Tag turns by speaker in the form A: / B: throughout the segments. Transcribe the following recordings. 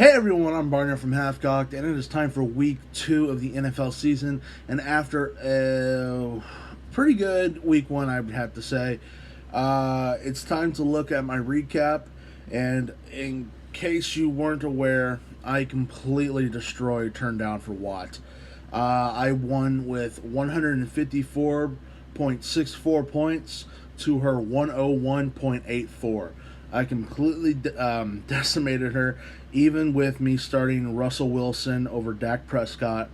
A: Hey everyone, I'm Barner from Half Cocked, and it is time for week 2 of the NFL season. And after a pretty good week 1, I would have to say, it's time to look at my recap. And in case you weren't aware, I completely destroyed Turn Down for Watt. I won with 154.64 points to her 101.84. I completely decimated her, even with me starting Russell Wilson over Dak Prescott,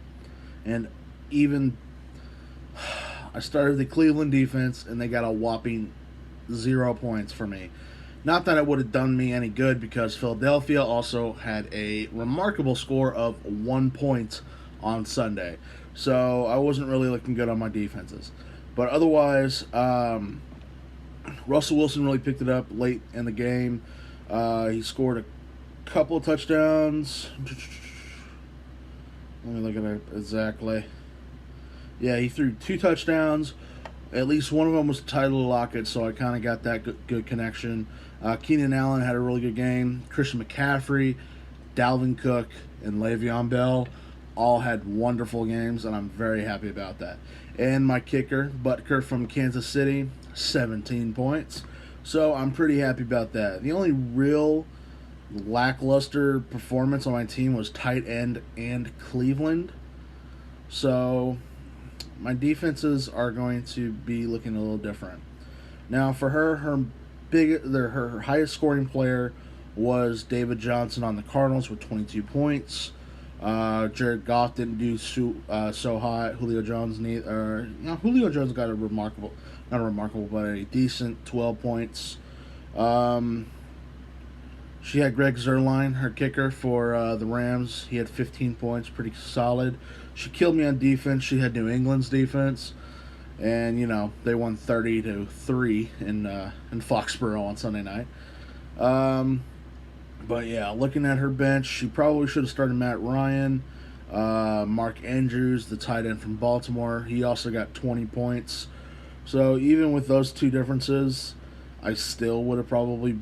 A: and even I started the Cleveland defense, and they got a whopping 0 points for me. Not that it would have done me any good, because Philadelphia also had a remarkable score of 1 point on Sunday, so I wasn't really looking good on my defenses. But otherwise, Russell Wilson really picked it up late in the game. He scored a couple of touchdowns. Let me look at it exactly. Yeah, he threw 2 touchdowns. At least one of them was to Tyler Lockett, so I kind of got that good connection. Keenan Allen had a really good game. Christian McCaffrey, Dalvin Cook, and Le'Veon Bell all had wonderful games, and I'm very happy about that. And my kicker, Butker from Kansas City, 17 points. So I'm pretty happy about that. The only real lackluster performance on my team was tight end and Cleveland. So my defenses are going to be looking a little different. Now for her highest scoring player was David Johnson on the Cardinals with 22 points. Jared Goff didn't do so hot. Julio Jones Julio Jones got but a decent 12 points. She had Greg Zuerlein, her kicker for the Rams. He had 15 points, pretty solid. She killed me on defense. She had New England's defense, and they won 30-3 in Foxborough on Sunday night. But yeah, looking at her bench, she probably should have started Matt Ryan. Mark Andrews, the tight end from Baltimore, he also got 20 points. So even with those two differences, I still would have probably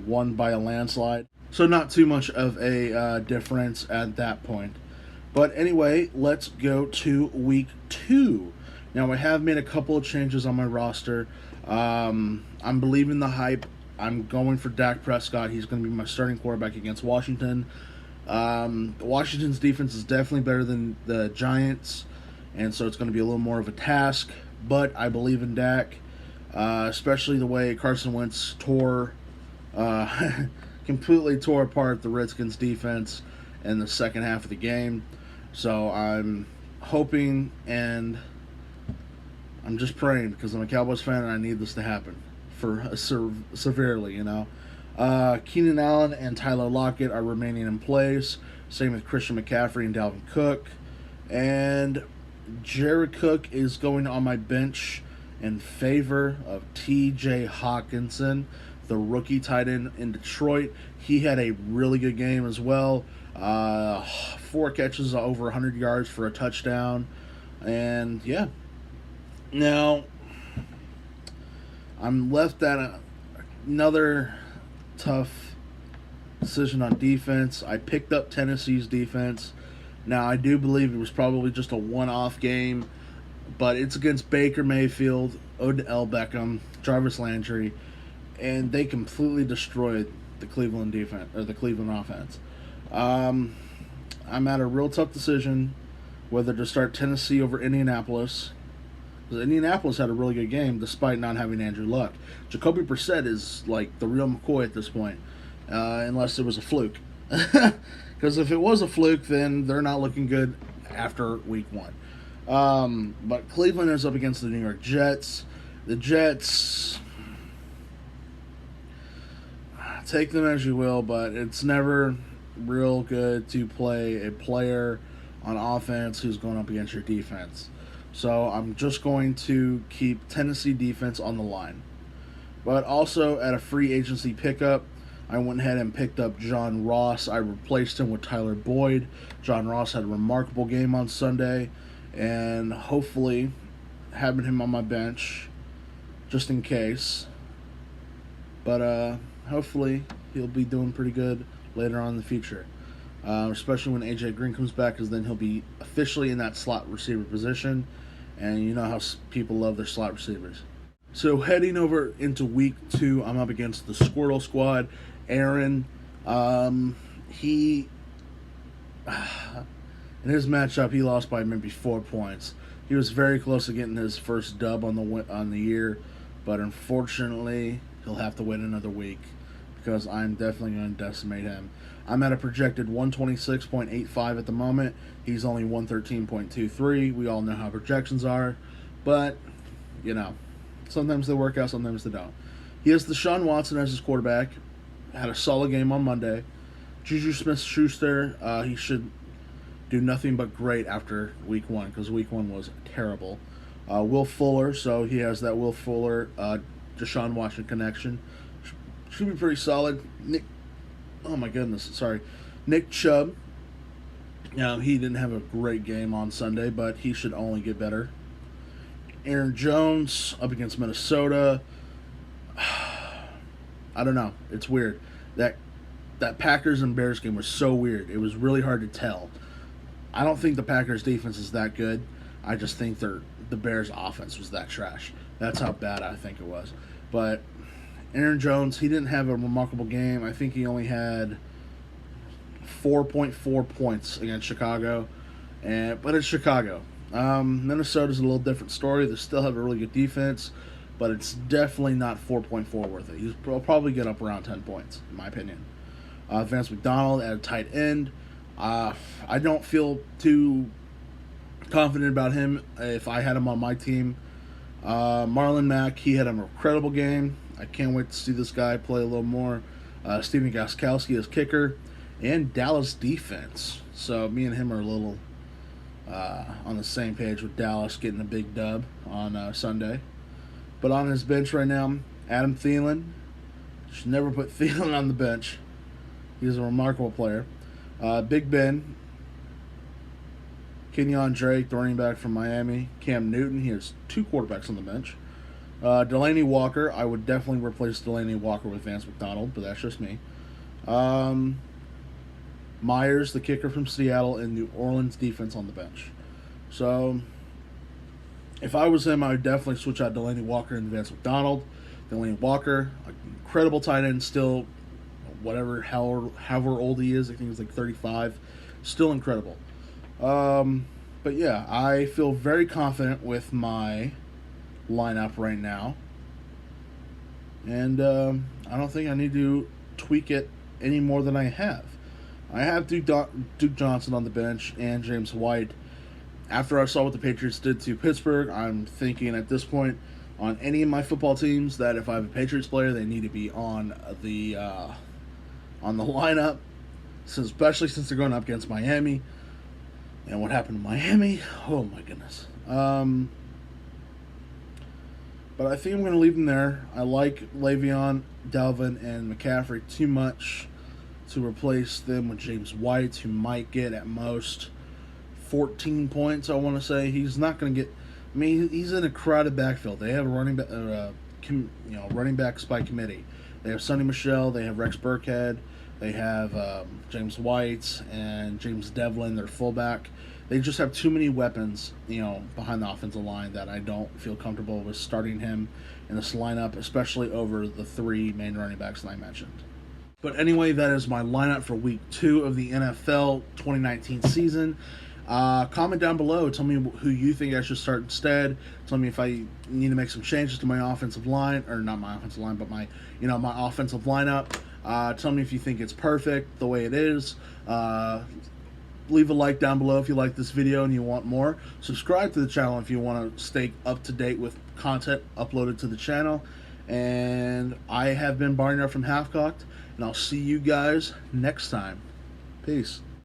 A: won by a landslide. So not too much of a difference at that point. But anyway, let's go to week 2. Now I have made a couple of changes on my roster. I'm believing the hype. I'm going for Dak Prescott. He's going to be my starting quarterback against Washington. Washington's defense is definitely better than the Giants, and so it's going to be a little more of a task. But I believe in Dak, especially the way Carson Wentz completely tore apart the Redskins defense in the second half of the game. So I'm hoping, and I'm just praying, because I'm a Cowboys fan and I need this to happen severely. Keenan Allen and Tyler Lockett are remaining in place. Same with Christian McCaffrey and Dalvin Cook. And Jared Cook is going on my bench in favor of T.J. Hawkinson, the rookie tight end in Detroit. He had a really good game as well. 4 catches, over 100 yards for a touchdown. And yeah. Now, I'm left at another tough decision on defense. I picked up Tennessee's defense. Now, I do believe it was probably just a one-off game, but it's against Baker Mayfield, Odell Beckham, Jarvis Landry, and they completely destroyed the Cleveland defense, or the Cleveland offense. I'm at a real tough decision whether to start Tennessee over Indianapolis. Indianapolis had a really good game despite not having Andrew Luck. Jacoby Brissett is like the real McCoy at this point, unless it was a fluke. Because if it was a fluke, then they're not looking good after week 1. But Cleveland is up against the New York Jets. The Jets, take them as you will, but it's never real good to play a player on offense who's going up against your defense. So I'm just going to keep Tennessee defense on the line. But also at a free agency pickup, I went ahead and picked up John Ross. I replaced him with Tyler Boyd. John Ross had a remarkable game on Sunday, and hopefully having him on my bench just in case. But hopefully he'll be doing pretty good later on in the future. Especially when AJ Green comes back, because then he'll be officially in that slot receiver position, and you know how people love their slot receivers. So heading over into week 2, I'm up against the Squirtle Squad. Aaron, he in his matchup, he lost by maybe 4 points. He was very close to getting his first dub on the year, but unfortunately, he'll have to wait another week because I'm definitely going to decimate him. I'm at a projected 126.85 at the moment. He's only 113.23. We all know how projections are, but you know, sometimes they work out, sometimes they don't. He has Deshaun Watson as his quarterback. Had a solid game on Monday. Juju Smith-Schuster, he should do nothing but great after week 1, because week 1 was terrible. Will Fuller, so he has that Will Fuller, Deshaun Watson connection. Should be pretty solid. Nick Chubb. He didn't have a great game on Sunday, but he should only get better. Aaron Jones up against Minnesota. I don't know. It's weird. That Packers and Bears game was so weird. It was really hard to tell. I don't think the Packers defense is that good. I just think the Bears offense was that trash. That's how bad I think it was. But Aaron Jones, he didn't have a remarkable game. I think he only had 4.4 points against Chicago. But it's Chicago. Minnesota's a little different story. They still have a really good defense, but it's definitely not 4.4 worth it. He'll probably get up around 10 points, in my opinion. Vance McDonald at a tight end. I don't feel too confident about him if I had him on my team. Marlon Mack, he had an incredible game. I can't wait to see this guy play a little more. Stephen Gostkowski as kicker. And Dallas defense. So me and him are a little on the same page with Dallas getting a big dub on Sunday. But on his bench right now, Adam Thielen. Should never put Thielen on the bench. He's a remarkable player. Big Ben. Kenyon Drake, the running back from Miami. Cam Newton. He has 2 quarterbacks on the bench. Delaney Walker. I would definitely replace Delaney Walker with Vance McDonald, but that's just me. Myers, the kicker from Seattle, and New Orleans defense on the bench. So, if I was him, I would definitely switch out Delaney Walker and Vance McDonald. Delaney Walker, incredible tight end, still, however old he is, I think he's like 35, still incredible. But yeah, I feel very confident with my lineup right now. And I don't think I need to tweak it any more than I have. I have Duke Johnson on the bench and James White. After I saw what the Patriots did to Pittsburgh, I'm thinking at this point on any of my football teams that if I have a Patriots player, they need to be on the lineup, especially since they're going up against Miami. And what happened to Miami? Oh my goodness. But I think I'm going to leave them there. I like Le'Veon, Dalvin, and McCaffrey too much to replace them with James White, who might get at most 14 points, I want to say. He's not going to get... I mean, he's in a crowded backfield. They have a running backs by committee. They have Sonny Michel, they have Rex Burkhead, they have James White and James Devlin, their fullback. They just have too many weapons, behind the offensive line that I don't feel comfortable with starting him in this lineup, especially over the 3 main running backs that I mentioned. But anyway, that is my lineup for Week 2 of the NFL 2019 season. Comment down below. Tell me who you think I should start instead. Tell me if I need to make some changes to my offensive line, or not my offensive line, but my offensive lineup. Tell me if you think it's perfect the way it is. Leave a like down below if you like this video and you want more. Subscribe to the channel if you want to stay up to date with content uploaded to the channel. And I have been Barnyard from Halfcocked, and I'll see you guys next time. Peace.